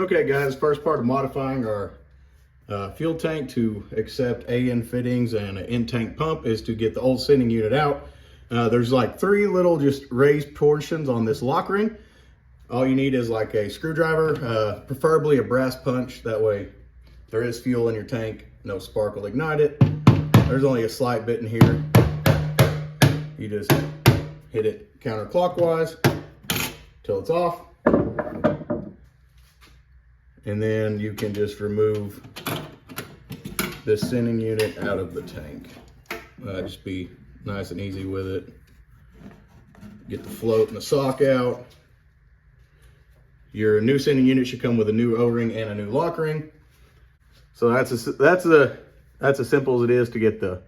Okay guys, first part of modifying our fuel tank to accept AN fittings and an in-tank pump is to get the old sending unit out. There's like 3 little just raised portions on this lock ring. All you need is like a screwdriver, preferably a brass punch. That way there is fuel in your tank, no spark will ignite it. There's only a slight bit in here. You just hit it counterclockwise till it's off. And then you can just remove this sending unit out of the tank. Just be nice and easy with it. Get the float and the sock out. Your new sending unit should come with a new O-ring and a new lock ring. So that's as simple as it is to get the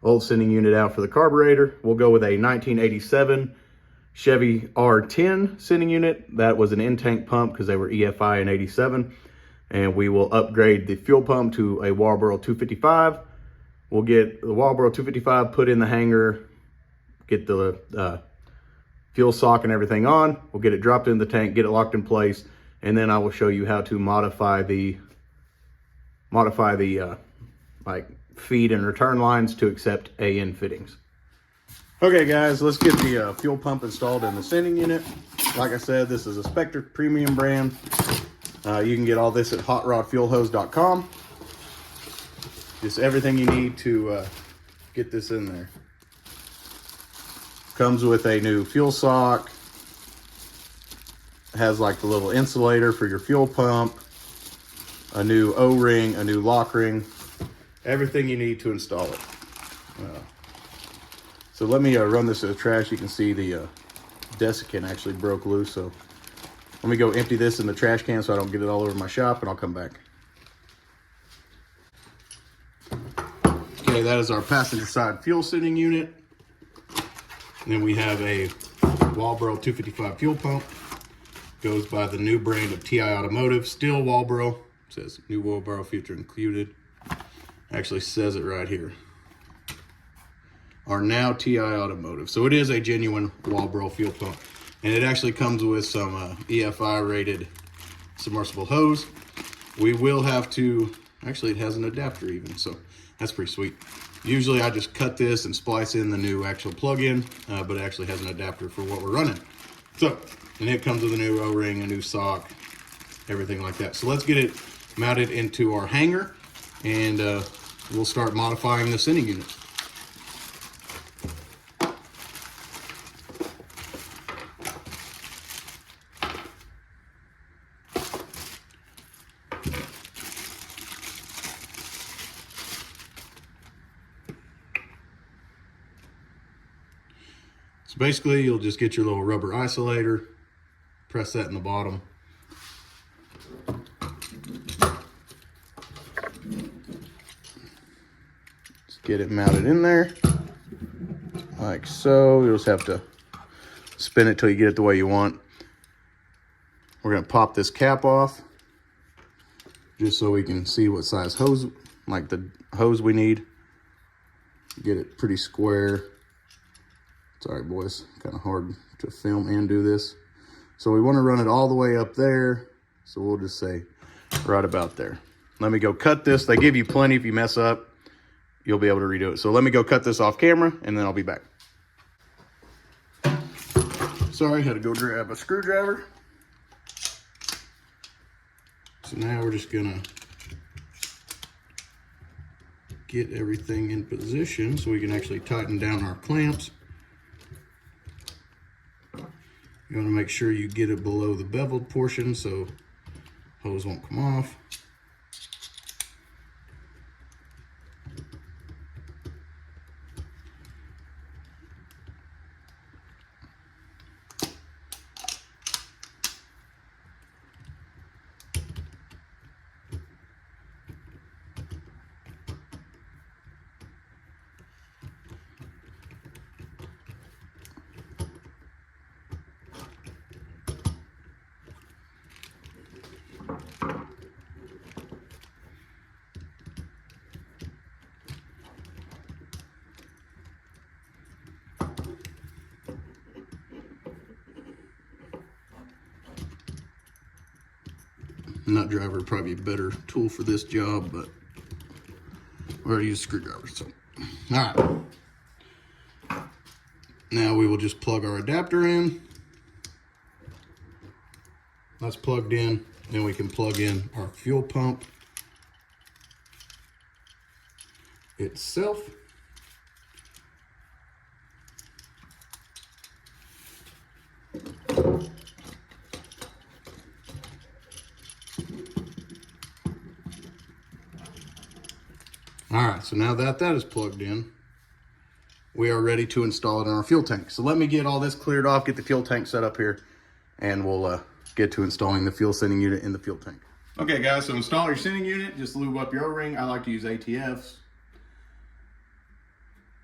old sending unit out for the carburetor. We'll go with a 1987 Chevy R10 sending unit. That was an in-tank pump because they were EFI in 87. And we will upgrade the fuel pump to a Walboro 255. We'll get the Walboro 255 put in the hanger, get the fuel sock and everything on. We'll get it dropped in the tank, get it locked in place, and then I will show you how to modify the like feed and return lines to accept AN fittings. Okay guys, let's get the fuel pump installed in the sending unit. Like I said, this is a Spectre premium brand. You can get all this at hotrodfuelhose.com. Just everything you need to get this in there. Comes with a new fuel sock. Has like the little insulator for your fuel pump. A new O-ring, a new lock ring. Everything you need to install it. So let me run this to the trash. You can see the desiccant actually broke loose. So let me go empty this in the trash can so I don't get it all over my shop, and I'll come back. Okay, that is our passenger side fuel sending unit. And then we have a Walboro 255 fuel pump. Goes by the new brand of TI Automotive. Still Walboro. It says new Walboro feature included. Actually says it right here. Are now TI Automotive. So it is a genuine Walboro fuel pump. And it actually comes with some EFI rated submersible hose. We will have to, actually it has an adapter even, so that's pretty sweet. Usually I just cut this and splice in the new actual plug-in, but it actually has an adapter for what we're running. So, and it comes with a new O-ring, a new sock, everything like that. So let's get it mounted into our hanger, and we'll start modifying the sending unit. So basically, you'll just get your little rubber isolator, press that in the bottom. Just get it mounted in there, like so. You'll just have to spin it till you get it the way you want. We're gonna pop this cap off, just so we can see what size hose, like the hose we need. Get it pretty square. Sorry boys, kind of hard to film and do this. So we want to run it all the way up there. So we'll just say right about there. Let me go cut this. They give you plenty. If you mess up, you'll be able to redo it. So let me go cut this off camera and then I'll be back. Sorry, had to go grab a screwdriver. So now we're just gonna get everything in position so we can actually tighten down our clamps. You want to make sure you get it below the beveled portion so hose won't come off. Nut driver would probably be a better tool for this job, but we're going to use a screwdriver. So, all right. Now we will just plug our adapter in. That's plugged in. Then we can plug in our fuel pump itself. All right, so now that is plugged in, we are ready to install it in our fuel tank. So let me get all this cleared off, get the fuel tank set up here, and we'll get to installing the fuel sending unit in the fuel tank. Okay guys, so install your sending unit, just lube up your O-ring. I like to use ATFs.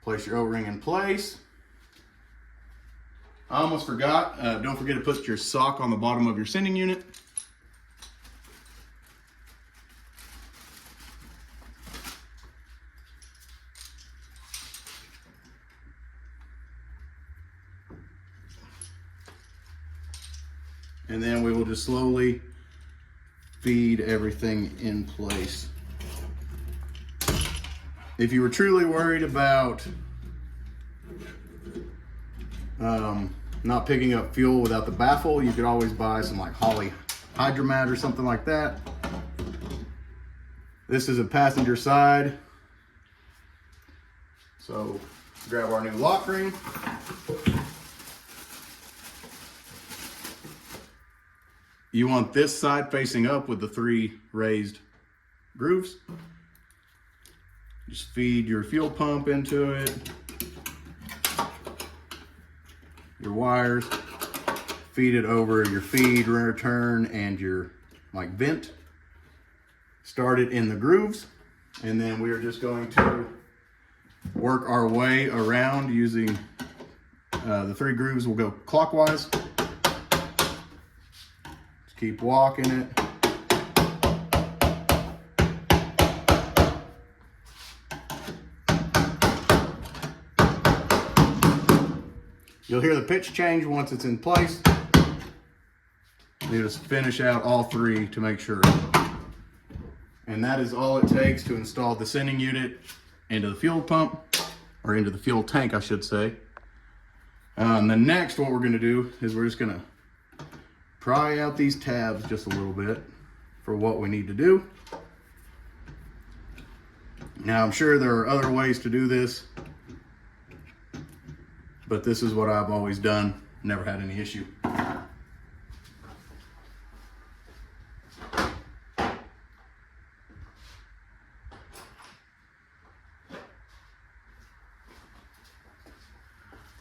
Place your O-ring in place. I almost forgot, don't forget to put your sock on the bottom of your sending unit. And then we will just slowly feed everything in place. If you were truly worried about not picking up fuel without the baffle, you could always buy some like Holley Hydromat or something like that. This is a passenger side. So grab our new lock ring. You want this side facing up with the 3 raised grooves. Just feed your fuel pump into it. Your wires. Feed it over your feed, return, and your vent. Start it in the grooves. And then we are just going to work our way around using the 3 grooves. Will go clockwise. Keep walking it. You'll hear the pitch change once it's in place. You just finish out all 3 to make sure. And that is all it takes to install the sending unit into the fuel pump, or into the fuel tank, I should say. And then next, what we're gonna do is we're just gonna pry out these tabs just a little bit for what we need to do. Now, I'm sure there are other ways to do this, but this is what I've always done. Never had any issue.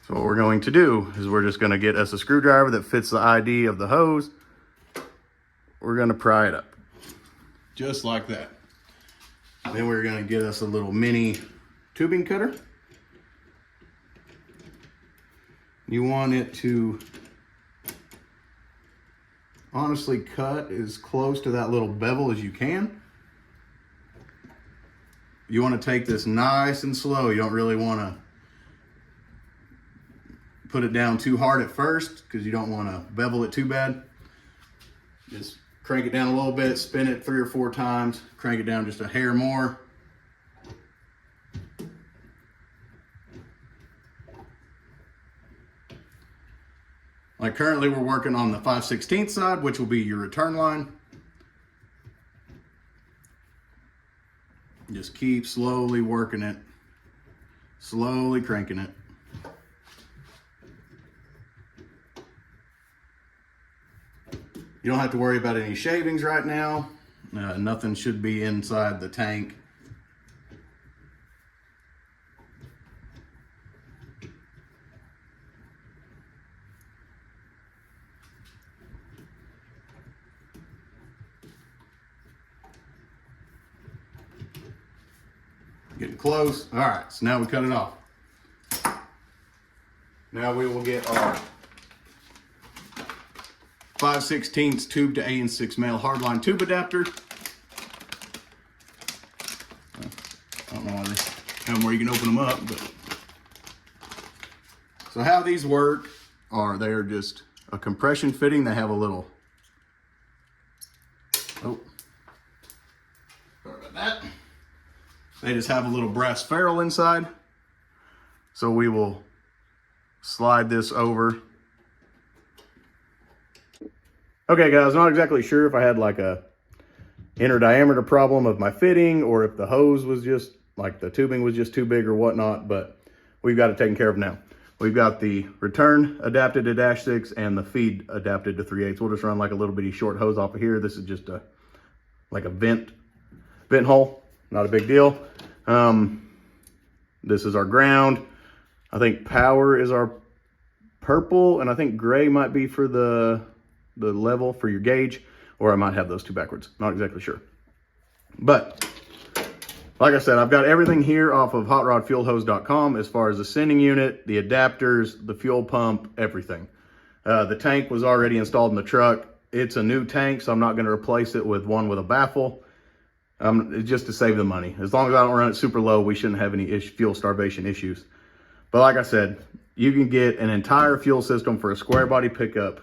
So what we're going to do is we're just going to get us a screwdriver that fits the ID of the hose. We're going to pry it up. Just like that. Then we're going to get us a little mini tubing cutter. You want it to honestly cut as close to that little bevel as you can. You want to take this nice and slow. You don't really want to put it down too hard at first because you don't want to bevel it too bad. Just crank it down a little bit, spin it 3 or 4 times, crank it down just a hair more. Like currently we're working on the 5/16 side, which will be your return line. Just keep slowly working it, slowly cranking it. You don't have to worry about any shavings right now. Nothing should be inside the tank. Getting close. All right, so now we cut it off. Now we will get our 5/16 tube to AN6 male hardline tube adapter. I don't know why they have them where you can open them up, but. So how these work are they're just a compression fitting. They have a little, oh, They just have a little brass ferrule inside. So we will slide this over. Okay guys, not exactly sure if I had like a inner diameter problem of my fitting or if the hose was just like the tubing was just too big or whatnot, but we've got it taken care of now. We've got the return adapted to -6 and the feed adapted to 3/8. We'll just run like a little bitty short hose off of here. This is just like a vent hole, not a big deal. This is our ground. I think power is our purple, and I think gray might be for the level for your gauge, or I might have those two backwards. Not exactly sure. But like I said, I've got everything here off of hotrodfuelhose.com as far as the sending unit, the adapters, the fuel pump, everything. The tank was already installed in the truck. It's a new tank, so I'm not going to replace it with one with a baffle. Just to save the money. As long as I don't run it super low, we shouldn't have any fuel starvation issues. But like I said, you can get an entire fuel system for a square body pickup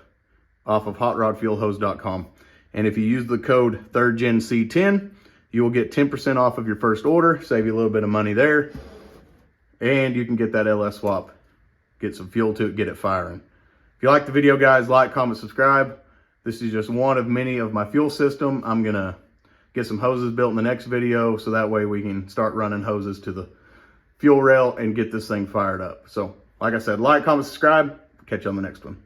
off of hotrodfuelhose.com. And if you use the code 3rd Gen C10, you will get 10% off of your first order, save you a little bit of money there. And you can get that LS swap, get some fuel to it, get it firing. If you like the video, guys, like, comment, subscribe. This is just one of many of my fuel system. I'm gonna get some hoses built in the next video, so that way we can start running hoses to the fuel rail and get this thing fired up. So like I said, like, comment, subscribe. Catch you on the next one.